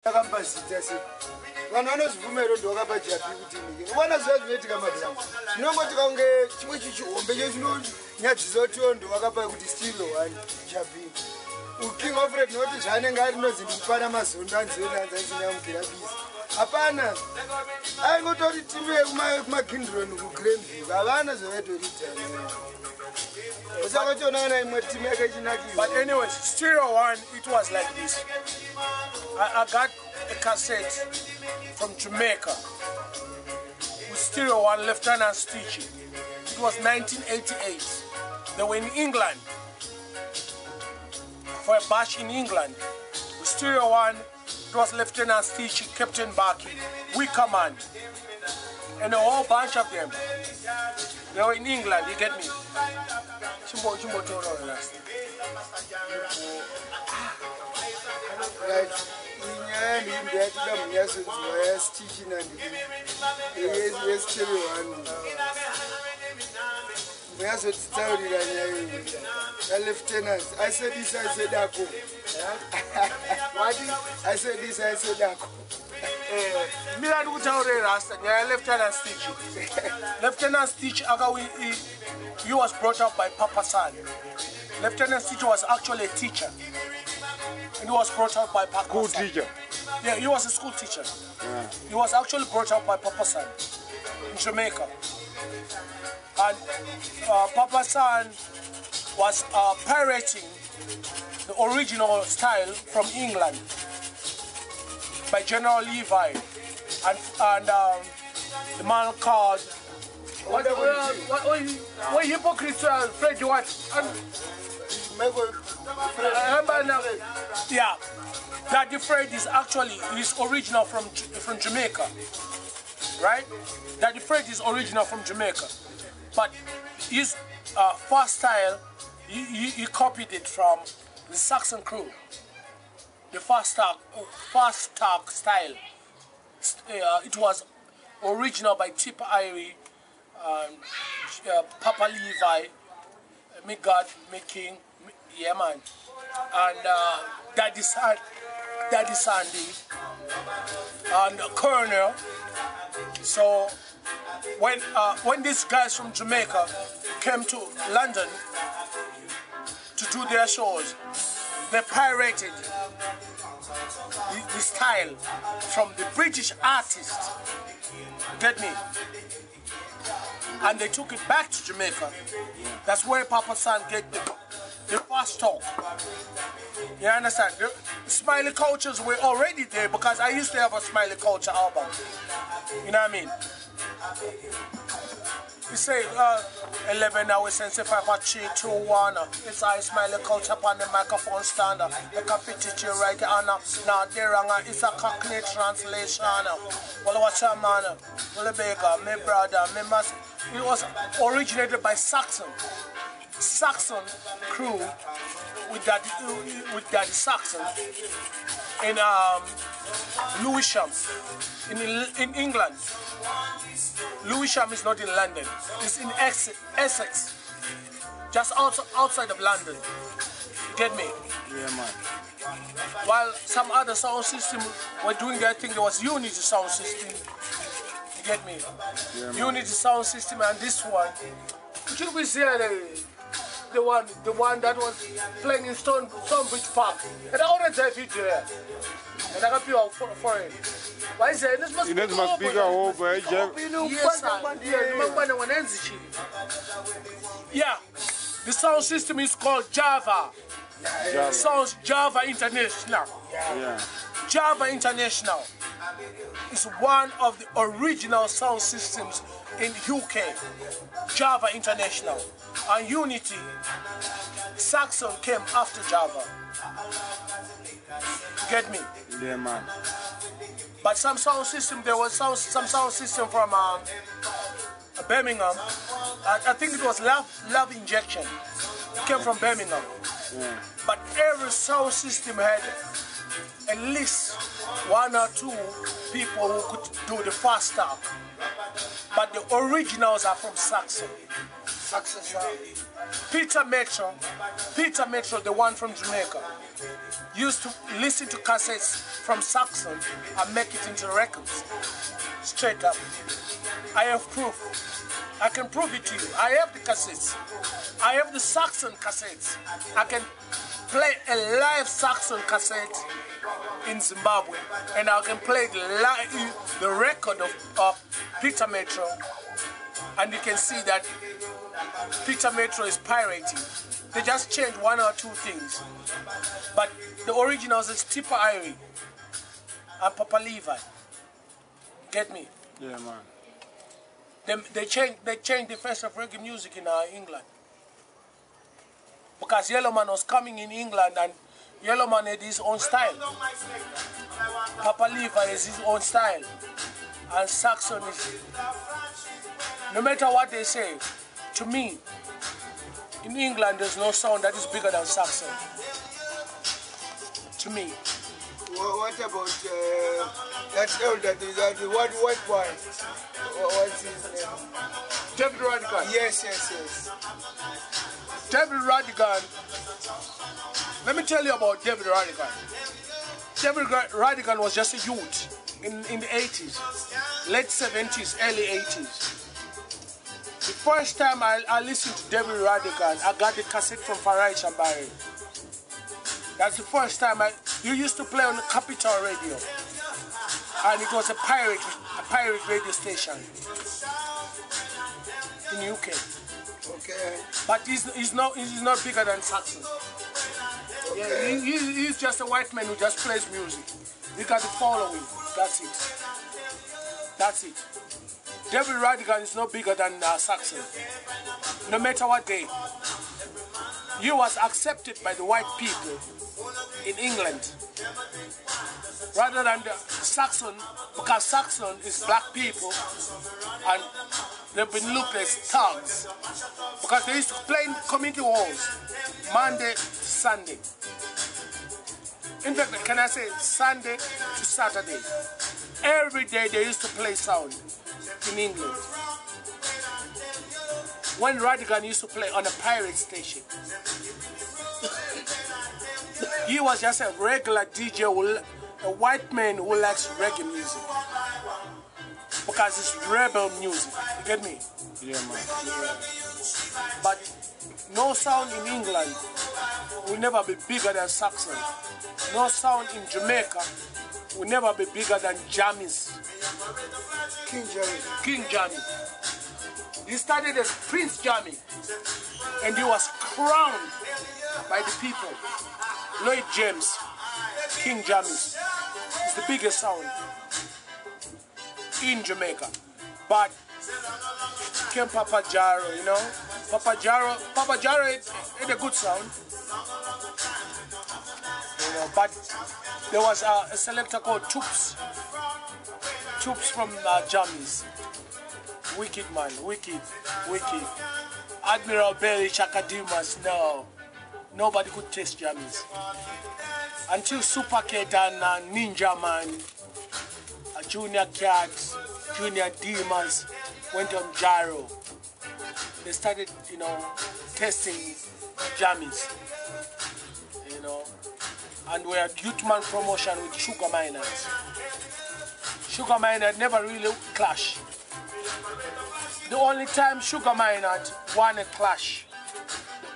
Vanhu vanozvivumira kuti wakapa japi kuti nike vana zvazvinoitika mabhiramu zvinongoti kaunge chimwe chichihombe chechinonyadzisa kuti ndo wakapa kuti stilo one japi uking of red noti zvaanenge ari nozi ndikupana mazondo anzivenanzanzinyamukira bisi hapana aingotori timu yekumagindironi kugrandview havana zvavaitoriitana usakachionana imwe timu yakachinakisa. But anyway, stereo one, it was like this. I got a cassette from Jamaica with stereo one, Lieutenant Stitch. It was 1988. They were in England for a bash in England. With stereo one, it was Lieutenant Stitch, Captain Baki, We Command, and a whole bunch of them. They were in England, you get me? Right. Lieutenant, I said this, I said that. What? I said this, I said that. Lieutenant Stitch. Lieutenant Stitch, he was brought up by Papa San. Lieutenant Stitch was actually a teacher. And he was brought up by Papa School San. teacher? Yeah, he was a school teacher. Yeah. He was actually brought up by Papa San in Jamaica. And Papa San was pirating the original style from England by General Levi and the man called what hypocrites Fred what? Yeah, Daddy Fred is actually original from Jamaica, right? Daddy Fred is original from Jamaica, but his first style he copied it from the Saxon crew. The fast talk style. It was original by Tyre, Papa Levi, me God, me King, yeah man, and Daddy Sandy, and Colonel. So when these guys from Jamaica came to London to do their shows, they pirated the style from the British artist, get me? And they took it back to Jamaica. That's where Papa San get the fast talk. You understand? The Smiley Cultures were already there because I used to have a Smiley Culture album. You know what I mean? You say 11 hours since if I got 3, 2, 1. It's I Smiley Culture on the microphone stand. The competition right now. Now there it's a Cockney translation. Well, what's your man? Well, the baker, my brother, my master. It was originated by Saxon crew with Daddy Saxon in Lewisham in England. Lewisham is not in London, it's in Essex, just outside of London. You get me? Yeah, man. While some other sound system were doing their thing, there was Unity sound system. You get me? Yeah, Unity sound system, and this one. Should we say the one that was playing in Stonebridge Park? And I already have it here. And I got people for it. Why is it? This must be yeah, the sound system is called Java. Sounds Java International. Yeah. Java International is one of the original sound systems in UK. Java International. And Unity, Saxon came after Java. Get me? Yeah, man. But some sound system, there was some sound system from Birmingham. I think it was Love Injection. It came from Birmingham. Yeah. But every sound system had at least 1 or 2 people who could do the fast talk. But the originals are from Saxon. Saxon sound. Peter Metro, the one from Jamaica. used to listen to cassettes from Saxon and make it into records. Straight up. I have proof. I can prove it to you. I have the cassettes. I have the Saxon cassettes. I can play a live Saxon cassette in Zimbabwe, and I can play the record of Peter Metro, and you can see that Peter Metro is pirating. They just changed one or two things, but the originals is Tipper Irie and Papa Levi. Get me? Yeah, man. They changed the face of reggae music in England. Because Yellowman was coming in England and Yellowman had his own style. Papa Levi has his own style. And Saxon is... No matter what they say, to me, in England there's no sound that is bigger than Saxon. To me. What about that elder, that what boy? What's his name? David Radigan. Yes. David Radigan. Let me tell you about David Radigan. David Radigan was just a youth in the 80s, late 70s, early 80s. The first time I listened to David Radigan, I got the cassette from Farage and Mbare. That's the first time you used to play on the Capital Radio, and it was a pirate radio station in the UK. Okay. But he's not bigger than Saxon. Okay. Yeah, he's just a white man who just plays music. He got the following. That's it. That's it. David Radigan is no bigger than Saxon. No matter what day. He was accepted by the white people in England rather than the Saxon, because Saxon is black people and they've been looked as thugs because they used to play in community halls Monday to Sunday. In fact, can I say Sunday to Saturday? Every day they used to play sound in England. When Radigan used to play on a pirate station, he was just a regular DJ, a white man who likes reggae music. Because it's rebel music, you get me? Yeah, man. But no sound in England will never be bigger than Saxon. No sound in Jamaica will never be bigger than Jammy's. King Jammy. He started as Prince Jammy, and he was crowned by the people. Lloyd James, King Jammy, is the biggest sound in Jamaica. But came Papa Jaro, you know. Papa Jaro had a good sound. You know, but there was a selector called Toops from Jammies. Wicked man, wicked. Admiral Belly Chakadimas, no. Nobody could taste Jammies. Until Super Cat and Ninja Man, Junior Cats, Junior Demons went on Gyro. They started, you know, testing Jammies. You know. And we had Youthman promotion with Sugar Miners. Sugar Miners never really clashed. The only time Sugar Miners won a clash,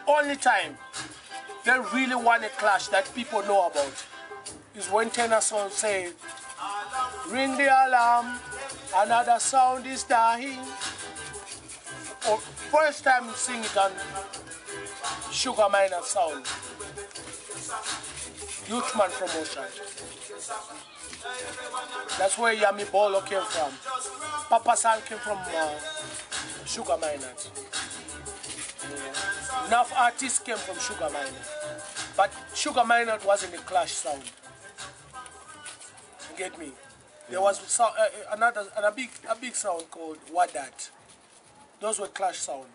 the only time they really won a clash that people know about is when Tinashe said, "Ring the alarm, another sound is dying." Or first time you sing it on Sugar Miners sound. Youthman promotion. That's where Yami Bolo came from. Papa San came from Sugar Miners. Enough artists came from Sugar Miners. But Sugar Miners wasn't a clash sound. You get me? There was a big sound called Wadat. Those were clash sound.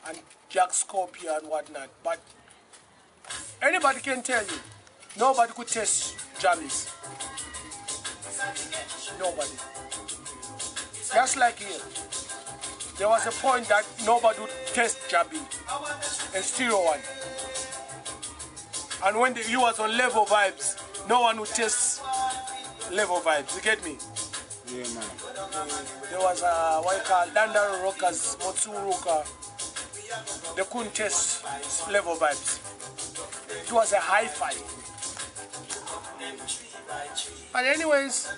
And Jack Scorpio and whatnot. But anybody can tell you, nobody could test Jammies. Nobody. Just like here. There was a point that nobody would test Jammy and Stereo One. And when he was on level vibes, no one would test level vibes. You get me? Yeah, man. There was what you call Dandaro Rockers, Motsuruka. They couldn't test level vibes. It was a hi-fi. But anyways,